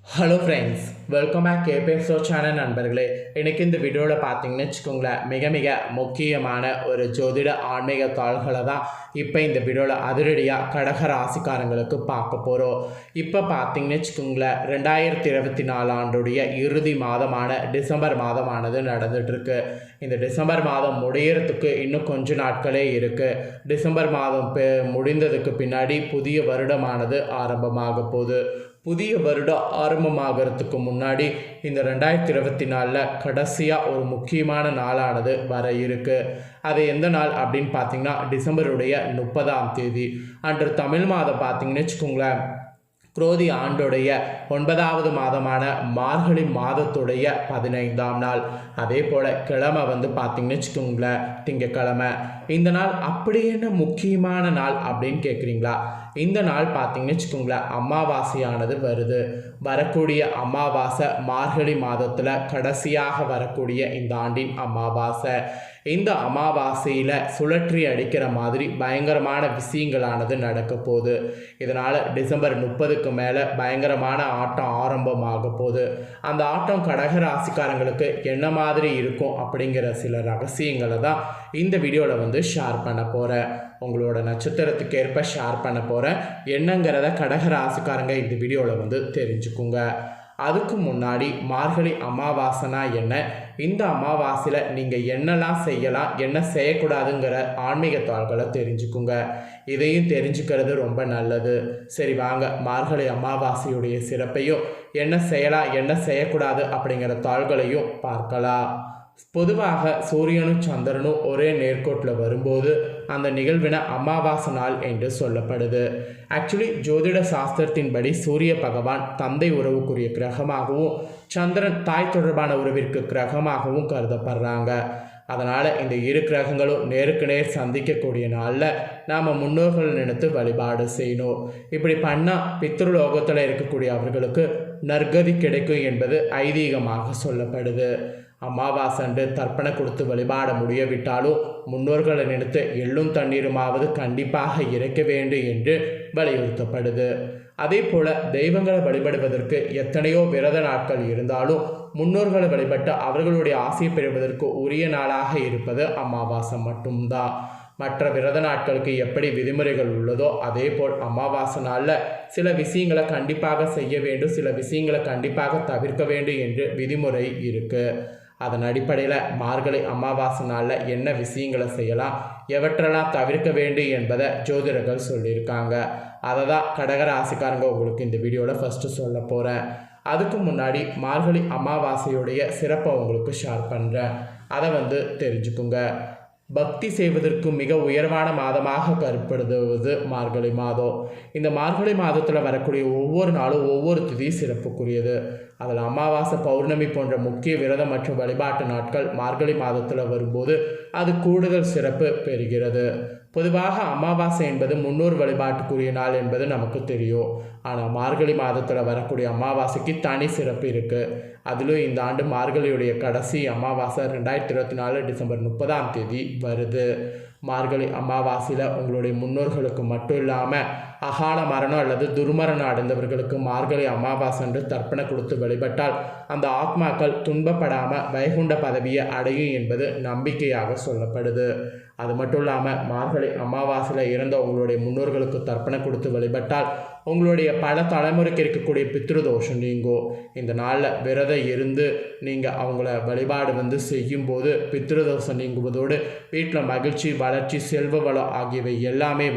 Hello friends, welcome back KBSO channel நண்பர்களே. இன்றைக்கி இந்த வீடியோவில் பார்த்தீங்கன்னு வச்சுக்கோங்களேன், மிக மிக முக்கியமான ஒரு ஜோதிட ஆன்மீக தாள்களை தான் இப்போ இந்த வீடியோவில் அதிரடியாக கடக ராசிக்காரங்களுக்கு பார்க்க போகிறோம். இப்போ பார்த்தீங்கன்னு வச்சுக்கோங்களேன், 2024 ஆண்டுடைய இறுதி மாதமான டிசம்பர் மாதமானது நடந்துகிட்ருக்கு. இந்த டிசம்பர் மாதம் முடியறதுக்கு இன்னும் கொஞ்ச நாட்களே இருக்குது. டிசம்பர் மாதம் முடிந்ததுக்கு பின்னாடி புதிய வருடமானது ஆரம்பமாக போகுது. புதிய வருடம் ஆரம்பமாகிறதுக்கு முன்னாடி இந்த 2024 கடைசியாக ஒரு முக்கியமான நாளானது வர இருக்குது. அது எந்த நாள் அப்படின்னு பார்த்தீங்கன்னா, டிசம்பருடைய 30ஆம் தேதி அன்று தமிழ் மாதம் பார்த்தீங்கன்னு வச்சுக்கோங்களேன், குரோதி ஆண்டுடைய 9வது மாதமான மார்கழி மாதத்துடைய 15ஆம் நாள். அதே போல் கிழமை பார்த்திங்கன்னு வச்சுக்கோங்களேன், திங்கக்கிழமை. இந்த நாள் அப்படி என்ன முக்கியமான நாள் அப்படின்னு கேட்குறீங்களா? இந்த நாள் பார்த்திங்கன்னு வச்சுக்கோங்களேன், அமாவாசையானது வருது. வரக்கூடிய அமாவாசை மார்கழி மாதத்தில் கடைசியாக வரக்கூடிய இந்த ஆண்டின் அமாவாசை. இந்த அமாவாசையில் சுழற்றி அடிக்கிற மாதிரி பயங்கரமான விஷயங்களானது நடக்க போகுது. இதனால் டிசம்பர் 30க்கு மேலே பயங்கரமான ஆட்டம் ஆரம்பமாக போகுது. அந்த ஆட்டம் கடக ராசிக்காரங்களுக்கு என்ன மாதிரி இருக்கும் அப்படிங்கிற சில ரகசியங்களை தான் இந்த வீடியோவில் ஷேர் பண்ண போகிறேன். உங்களோட நட்சத்திரத்துக்கு ஏற்ப ஷேர் பண்ண போகிறேன். என்னங்கிறத கடக ராசிக்காரங்க இந்த வீடியோவில் தெரிஞ்சுக்குங்க. அதுக்கு முன்னாடி மார்கழி அமாவாசைனா என்ன, இந்த அமாவாசையில் நீங்கள் என்னெல்லாம் செய்யலாம், என்ன செய்யக்கூடாதுங்கிற ஆன்மீக தாள்களை தெரிஞ்சுக்குங்க. இதையும் தெரிஞ்சுக்கிறது ரொம்ப நல்லது. சரி வாங்க, மார்கழி அமாவாசையுடைய சிறப்பையும் என்ன செய்யலாம் என்ன செய்யக்கூடாது அப்படிங்கிற தாள்களையும் பார்க்கலாம். பொதுவாக சூரியனும் சந்திரனும் ஒரே நேர்கோட்டில் வரும்போது அந்த நிகழ்வின அமாவாசை நாள் என்று சொல்லப்படுது. ஆக்சுவலி ஜோதிட சாஸ்திரத்தின்படி சூரிய பகவான் தந்தை உறவுக்குரிய கிரகமாகவும் சந்திரன் தாய் தொடர்பான உறவிற்கு கிரகமாகவும் கருதப்படுறாங்க. அதனால் இந்த இரு கிரகங்களும் நேருக்கு நேர் சந்திக்கக்கூடிய நாளில் நாம் முன்னோர்கள் நினைத்து வழிபாடு செய்யணும். இப்படி பண்ணால் பித்ருலோகத்தில் இருக்கக்கூடிய அவர்களுக்கு நற்கதி கிடைக்கும் என்பது ஐதீகமாக சொல்லப்படுது. அமாவாசை தர்ப்பணை கொடுத்து வழிபாட முடியவிட்டாலும் முன்னோர்களை நினைத்து எள்ளும் தண்ணீருமாவது கண்டிப்பாக இறைக்க வேண்டும் என்று வலியுறுத்தப்படுது. அதே போல் தெய்வங்களை வழிபடுவதற்கு எத்தனையோ விரத நாட்கள் இருந்தாலும் முன்னோர்களை வழிபட்டு அவர்களுடைய ஆசையை பெறுவதற்கு உரிய நாளாக இருப்பது அமாவாசை மட்டும்தான். மற்ற விரத நாட்களுக்கு எப்படி விதிமுறைகள் உள்ளதோ அதே போல் அமாவாசை நாளில் சில விஷயங்களை கண்டிப்பாக செய்ய வேண்டும், சில விஷயங்களை கண்டிப்பாக தவிர்க்க வேண்டும் என்று விதிமுறை இருக்குது. அதன் அடிப்படையில் மார்கழி அமாவாசை நாளில் என்ன விஷயங்களை செய்யலாம், எவற்றெல்லாம் தவிர்க்க வேண்டும் என்பதை ஜோதிடர்கள் சொல்லியிருக்காங்க. அதை தான் கடக ராசிக்காரங்க உங்களுக்கு இந்த வீடியோவில் ஃபஸ்ட்டு சொல்ல போகிறேன். அதுக்கு முன்னாடி மார்கழி அமாவாசையுடைய சிறப்பை உங்களுக்கு ஷேர் பண்ணுறேன். அதை தெரிஞ்சுக்குங்க. பக்தி செய்வதற்கு மிக உயர்வான மாதமாக கருப்படுவது மார்கழி மாதம். இந்த மார்கழி மாதத்தில் வரக்கூடிய ஒவ்வொரு நாளும் ஒவ்வொரு திதி சிறப்புக்குரியது. அதில் அமாவாசை, பௌர்ணமி போன்ற முக்கிய விரதம் மற்றும் வழிபாட்டு நாட்கள் மார்கழி மாதத்தில் வரும்போது அது கூடுதல் சிறப்பு பெறுகிறது. பொதுவாக அமாவாசை என்பது முன்னோர் வழிபாட்டுக்குரிய நாள் என்பது நமக்கு தெரியும். ஆனால் மார்கழி மாதத்தில் வரக்கூடிய அமாவாசைக்கு தனி சிறப்பு இருக்குது. அதிலும் இந்த ஆண்டு மார்கழியுடைய கடைசி அமாவாசை 2024 டிசம்பர் 30ஆம் தேதி வருது. மார்கழி அமாவாசையில் உங்களுடைய முன்னோர்களுக்கு மட்டும் இல்லாமல் அகால மரணம் அல்லது துர்மரணம் அடைந்தவர்களுக்கு மார்கழி அமாவாசை என்று தர்ப்பணை கொடுத்து வழிபட்டால் அந்த ஆத்மாக்கள் துன்பப்படாமல் வைகுண்ட பதவியை அடையும் என்பது நம்பிக்கையாக சொல்லப்படுது. அது மட்டும் இல்லாமல் மார்கழி அமாவாசையில் இறந்த உங்களுடைய முன்னோர்களுக்கு தர்ப்பணை கொடுத்து வழிபட்டால் உங்களுடைய பல தலைமுறைக்கு இருக்கக்கூடிய பித்ருதோஷம் நீங்கும். இந்த நாளில் விரதம் இருந்து நீங்கள் அவங்கள வழிபாடு செய்யும்போது பித்ருதோஷம் நீங்குவதோடு வீட்டில் மகிழ்ச்சி, வளர்ச்சி, செல்வ வளம் ஆகியவை எல்லாமே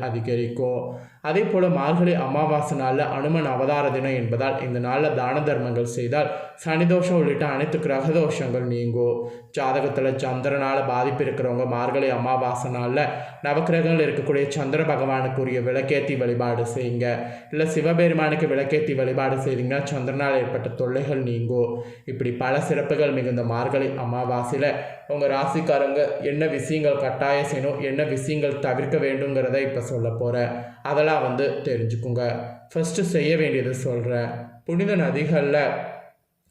அதிகரிக்கும். அதே போல் மார்கழி அமாவாசை நாளில் அனுமன் அவதார தினம் என்பதால் இந்த நாளில் தான தர்மங்கள் செய்தால் சனிதோஷம் உள்ளிட்ட அனைத்து கிரகதோஷங்கள் நீங்கும். ஜாதகத்தில் சந்திரனால் பாதிப்பு இருக்கிறவங்க மார்கழி அமாவாசை நாளில் நவக்கிரகங்கள் இருக்கக்கூடிய சந்திர பகவானுக்குரிய விளக்கேற்றி வழிபாடு செய்யுங்க. இல்லை சிவபெருமானுக்கு விளக்கேற்றி வழிபாடு செய்தீங்கன்னா சந்திரனால் ஏற்பட்ட தொல்லைகள் நீங்கும். இப்படி பல சிறப்புகள் மிகுந்த மார்கழி அமாவாசையில் உங்கள் ராசிக்காரங்க என்ன விஷயங்கள் கட்டாயம் செய்யணும், என்ன விஷயங்கள் தவிர்க்க வேண்டுங்கிறத இப்போ சொல்ல போகிறேன். அதெல்லாம் தெரிஞ்சுக்குங்க. ஃபஸ்ட்டு செய்ய வேண்டியது சொல்கிறேன். புனித நதிகளில்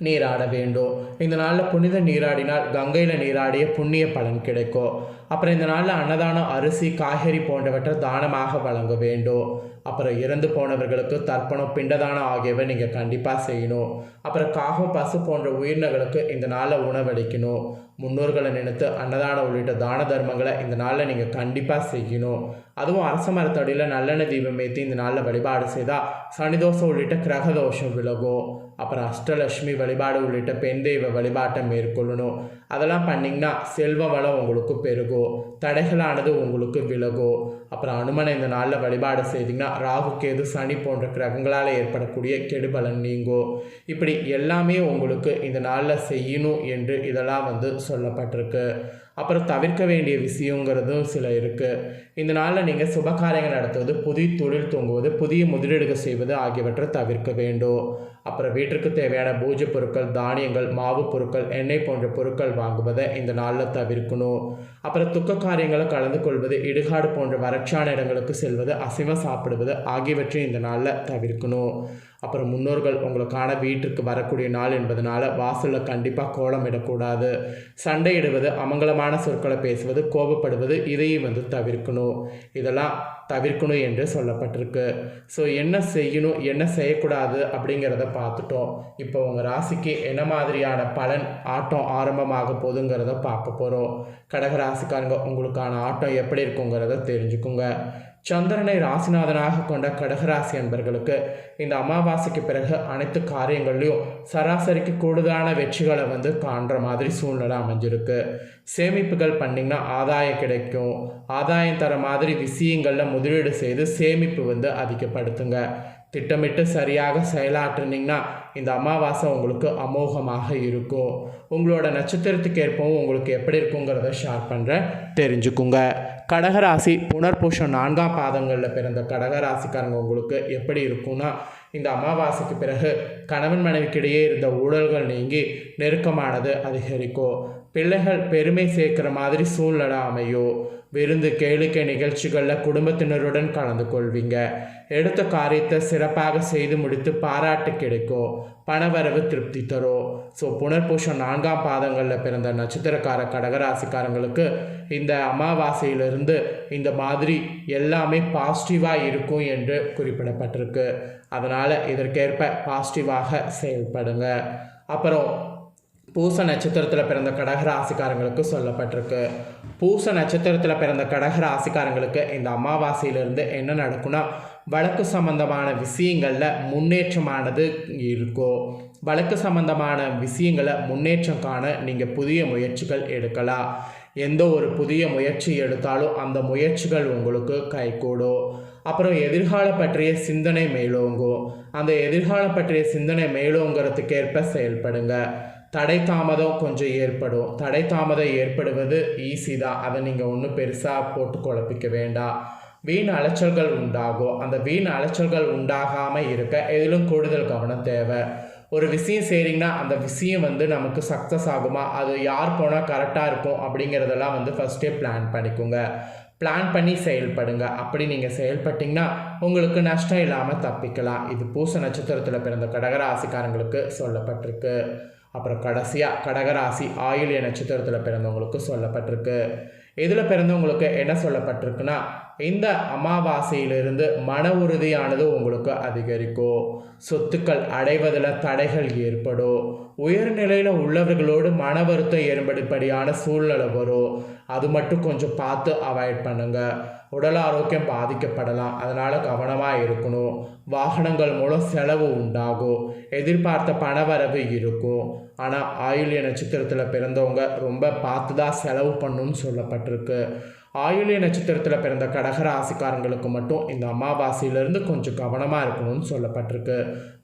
நீராட வேண்டும். இந்த நாளில் புனித நீராடினால் கங்கையில் நீராடிய புண்ணிய பலன் கிடைக்கும். அப்புறம் இந்த நாளில் அன்னதானம், அரிசி, காய்கறி போன்றவற்றை தானமாக வழங்க வேண்டும். அப்புறம் இறந்து போனவர்களுக்கு தர்ப்பணம் பிண்டதானம் ஆகியவை நீங்கள் கண்டிப்பாக செய்யணும். அப்புறம் காகம் பசு போன்ற உயிரினங்களுக்கு இந்த நாளில் உணவளிக்கணும். முன்னோர்களை நினைத்து அன்னதானம் உள்ளிட்ட தான தர்மங்களை இந்த நாளில் நீங்கள் கண்டிப்பாக செய்யணும். அதுவும் அரச மரத்தடியில் நல்லெண்ணெய் தீபம் ஏற்றி இந்த நாளில் வழிபாடு செய்தால் சனிதோஷம் உள்ளிட்ட கிரக தோஷம் விலகும். அப்புறம் அஷ்டலட்சுமி வழிபாடு உள்ளிட்ட பெண் தெய்வ வழிபாட்டை மேற்கொள்ளணும். அதெல்லாம் பண்ணிங்கன்னா செல்வ வளம் உங்களுக்கு பெருகும், தடைகளானது உங்களுக்கு விலகும். அப்புறம் அனுமனை இந்த நாளில் வழிபாடு செய்திங்கன்னா ராகு கேது சனி போன்ற கிரகங்களால் ஏற்படக்கூடிய கெடுபலன் நீங்கும். இப்படி எல்லாமே உங்களுக்கு இந்த நாளில் செய்யணும் என்று இதெல்லாம் சொல்லப்பட்டிருக்கு. அப்புறம் தவிர்க்க வேண்டிய விஷயங்கிறதும் சில இருக்குது. இந்த நாளில் நீங்கள் சுபகாரியங்கள் நடத்துவது, புதிய தொழில் துவங்குவது, புதிய முதலீடுகள் செய்வது ஆகியவற்றை தவிர்க்க வேண்டும். அப்புறம் வீட்டிற்கு தேவையான பூஜை பொருட்கள், தானியங்கள், மாவு பொருட்கள், எண்ணெய் போன்ற பொருட்கள் வாங்குவதை இந்த நாளில் தவிர்க்கணும். அப்புறம் துக்க காரியங்களை கலந்து கொள்வது, இடுகாடு போன்ற வறட்சியான இடங்களுக்கு செல்வது, அசைவம் சாப்பிடுவது ஆகியவற்றையும் இந்த நாளில் தவிர்க்கணும். அப்புறம் முன்னோர்கள் உங்களுக்கான வீட்டிற்கு வரக்கூடிய நாள் என்பதனால வாசலில் கண்டிப்பாக கோலம் இடக்கூடாது. சண்டையிடுவது, அமங்கலமான சொற்களை பேசுவது, கோபப்படுவது இதையும் தவிர்க்கணும். இதெல்லாம் தவிர்க்கணும் என்று சொல்லப்பட்டிருக்கு. ஸோ என்ன செய்யணும் என்ன செய்யக்கூடாது அப்படிங்கிறத பார்த்துட்டோம். இப்போ உங்கள் ராசிக்கு என்ன மாதிரியான பலன் ஆட்டம் ஆரம்பமாக போகுதுங்கிறத பார்க்க போகிறோம். கடகராசிக்காரங்க உங்களுக்கான ஆட்டம் எப்படி இருக்குங்கிறத தெரிஞ்சுக்குங்க. சந்திரனை ராசிநாதனாக கொண்ட கடகராசி அன்பர்களுக்கு இந்த அமாவாசைக்கு பிறகு அனைத்து காரியங்கள்லையும் சராசரிக்கு கூடுதலான வெற்றிகளை காண்ற மாதிரி சூழ்நிலை அமைஞ்சிருக்கு. சேமிப்புகள் பண்ணிங்கன்னா ஆதாயம் கிடைக்கும். ஆதாயம் தர மாதிரி விஷயங்களில் முதலீடு செய்து சேமிப்பு அதிகப்படுத்துங்க. திட்டமிட்டு சரியாக செயலாற்றினீங்கன்னா இந்த அமாவாசை உங்களுக்கு அமோகமாக இருக்கும். உங்களோட நட்சத்திரத்துக்கு ஏற்பவும் உங்களுக்கு எப்படி இருக்குங்கிறத ஷேர் பண்ணுறேன், தெரிஞ்சுக்குங்க. கடகராசி புனர்பூஷம் 4ஆம் பாதங்களில் பிறந்த கடகராசிக்காரங்க உங்களுக்கு எப்படி இருக்குன்னா, இந்த அமாவாசைக்கு பிறகு கணவன் மனைவிக்கிடையே இருந்த ஊழல்கள் நீங்கி நெருக்கமானது அதிகரிக்கும். பிள்ளைகள் பெருமை சேர்க்கிற மாதிரி சூழ்நிலை அமையும். விருந்து கேளிக்கை நிகழ்ச்சிகளில் குடும்பத்தினருடன் கலந்து கொள்வீங்க. எடுத்த காரியத்தை சிறப்பாக செய்து முடித்து பாராட்டு கிடைக்கும். பணவரவு திருப்தி தரும். ஸோ புனர்பூஷம் 4ஆம் பாதங்களில் பிறந்த நட்சத்திரக்கார கடகராசிக்காரங்களுக்கு இந்த அமாவாசையிலிருந்து இந்த மாதிரி எல்லாமே பாசிட்டிவாக இருக்கும் என்று குறிப்பிடப்பட்டிருக்கு. அதனால் இதற்கேற்ப பாசிட்டிவாக செயல்படுங்க. அப்புறம் பூச நட்சத்திரத்தில் பிறந்த கடகராசிக்காரங்களுக்கு சொல்லப்பட்டிருக்கு. பூச நட்சத்திரத்தில் பிறந்த கடகராசிக்காரங்களுக்கு இந்த அமாவாசையிலிருந்து என்ன நடக்கும்னா, வழக்கு சம்பந்தமான விஷயங்களில் முன்னேற்றமானது இருக்கும். வழக்கு சம்பந்தமான விஷயங்களை முன்னேற்றம் காண நீங்கள் புதிய முயற்சிகள் எடுக்கலாம். எந்த ஒரு புதிய முயற்சி எடுத்தாலும் அந்த முயற்சிகள் உங்களுக்கு கைகூடும். அப்புறம் எதிர்காலம் பற்றிய சிந்தனை மேலோங்கும். அந்த எதிர்காலம் பற்றிய சிந்தனை மேலோங்கிறதுக்கேற்ப செயல்படுங்க. தடை தாமதம் கொஞ்சம் ஏற்படும். தடை தாமதம் ஏற்படுவது ஈஸி தான். அதை நீங்கள் ஒன்றும் பெருசாக போட்டு குழப்பிக்க வேண்டாம். வீண் அலைச்சல்கள் உண்டாகும். அந்த வீண் அலைச்சல்கள் உண்டாகாமல் இருக்க எதிலும் கூடுதல் கவனம் தேவை. ஒரு விஷயம் செய்கிறீங்கன்னா அந்த விஷயம் நமக்கு சக்ஸஸ் ஆகுமா, அது யார் போனால் கரெக்டாக இருக்கும் அப்படிங்கிறதெல்லாம் ஃபஸ்ட்டே பிளான் பண்ணிக்கோங்க. பிளான் பண்ணி செயல்படுங்க. அப்படி நீங்கள் செயல்பட்டிங்கன்னா உங்களுக்கு நஷ்டம் இல்லாமல் தப்பிக்கலாம். இது பூச நட்சத்திரத்தில் பிறந்த கடகராசிக்காரங்களுக்கு சொல்லப்பட்டிருக்கு. அப்புறம் கடைசியாக கடகராசி ஆயில்ய நட்சத்திரத்தில் பிறந்தவங்களுக்கு சொல்லப்பட்டிருக்கு. இதில் பிறந்தவங்களுக்கு என்ன சொல்லப்பட்டிருக்குன்னா, இந்த அமாவாசையிலிருந்து மன உறுதியானது உங்களுக்கு அதிகரிக்கும். சொத்துக்கள் அடைவதில் தடைகள் ஏற்படும். உயர்நிலையில் உள்ளவர்களோடு மன வருத்தம் ஏற்படும்படியான சூழ்நிலை வரும். அது மட்டும் கொஞ்சம் பார்த்து அவாய்ட் பண்ணுங்க. உடல் ஆரோக்கியம் பாதிக்கப்படலாம். அதனால் கவனமாக இருக்கணும். வாகனங்கள் மூலம் செலவு உண்டாகும். எதிர்பார்த்த பணவரவு இருக்கும். ஆனால் ஆயில்ய நட்சத்திரத்தில் பிறந்தவங்க ரொம்ப பார்த்து தான் செலவு பண்ணணும்னு சொல்லப்பட்டிருக்கு. ஆயில்ய நட்சத்திரத்தில் பிறந்த கடகராசிக்காரங்களுக்கு மட்டும் இந்த அமாவாசையிலேருந்து கொஞ்சம் கவனமாக இருக்கணும்னு சொல்லப்பட்டிருக்கு.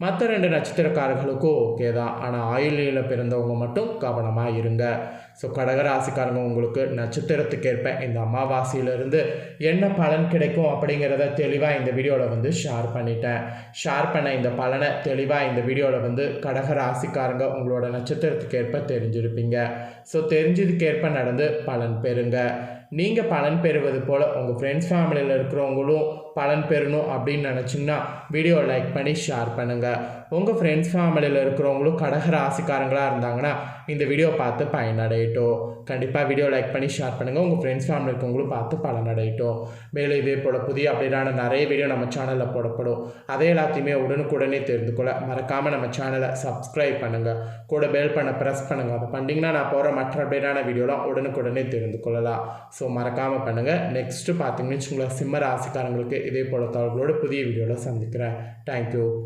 மற்ற 2 நட்சத்திரக்காரர்களுக்கும் ஓகே தான். ஆனால் ஆயில்யில் பிறந்தவங்க மட்டும் கவனமாக இருங்க. ஸோ கடகராசிக்காரங்க உங்களுக்கு நட்சத்திரத்துக்கேற்ப இந்த அமாவாசையிலிருந்து என்ன பலன் கிடைக்கும் அப்படிங்கிறத தெளிவாக இந்த வீடியோவில் ஷேர் பண்ணிட்டேன். ஷேர் பண்ண இந்த பலனை தெளிவாக இந்த வீடியோவில் கடகராசிக்காரங்க உங்களோட நட்சத்திரத்துக்கேற்ப தெரிஞ்சிருப்பீங்க. ஸோ தெரிஞ்சதுக்கேற்ப நடந்து பலன் பெறுங்க. நீங்கள் பலன் பெறுவது போல் உங்கள் ஃப்ரெண்ட்ஸ் ஃபேமிலியில் இருக்கிறவங்களும் பலன் பெறணும் அப்படின்னு நினச்சிங்கன்னா வீடியோ லைக் பண்ணி ஷேர் பண்ணுங்கள். உங்கள் ஃப்ரெண்ட்ஸ் ஃபேமிலியில் இருக்கிறவங்களும் கடக ராசிக்காரங்களாக இருந்தாங்கன்னா இந்த வீடியோ பார்த்து பயனடையட்டும். கண்டிப்பாக வீடியோ லைக் பண்ணி ஷேர் பண்ணுங்கள். உங்கள் ஃப்ரெண்ட்ஸ் ஃபேமிலி இருக்கவங்களும் பார்த்து பலனடையட்டும். மேலும் இதே போல் புதிய அப்டேட்டான நிறைய வீடியோ நம்ம சேனலில் போடப்படும். அதே எல்லாத்தையுமே உடனுக்குடனே தெரிந்து கொள்ள மறக்காமல் நம்ம சேனலை சப்ஸ்கிரைப் பண்ணுங்கள். கூட பெல் பண்ண ப்ரெஸ் பண்ணுங்கள். அதை பண்ணிங்கன்னா நான் போகிற மற்ற அப்டேட்டான வீடியோலாம் உடனுக்குடனே தெரிந்து கொள்ளலாம். ஸோ மறக்காமல் பண்ணுங்கள். நெக்ஸ்ட்டு பார்த்தீங்கன்னு வச்சுக்கோங்களேன், சிம்ம ராசிக்காரங்களுக்கு இதே போல் தகவல்களோட புதிய வீடியோவில் சந்திக்கிறேன். தேங்க்யூ.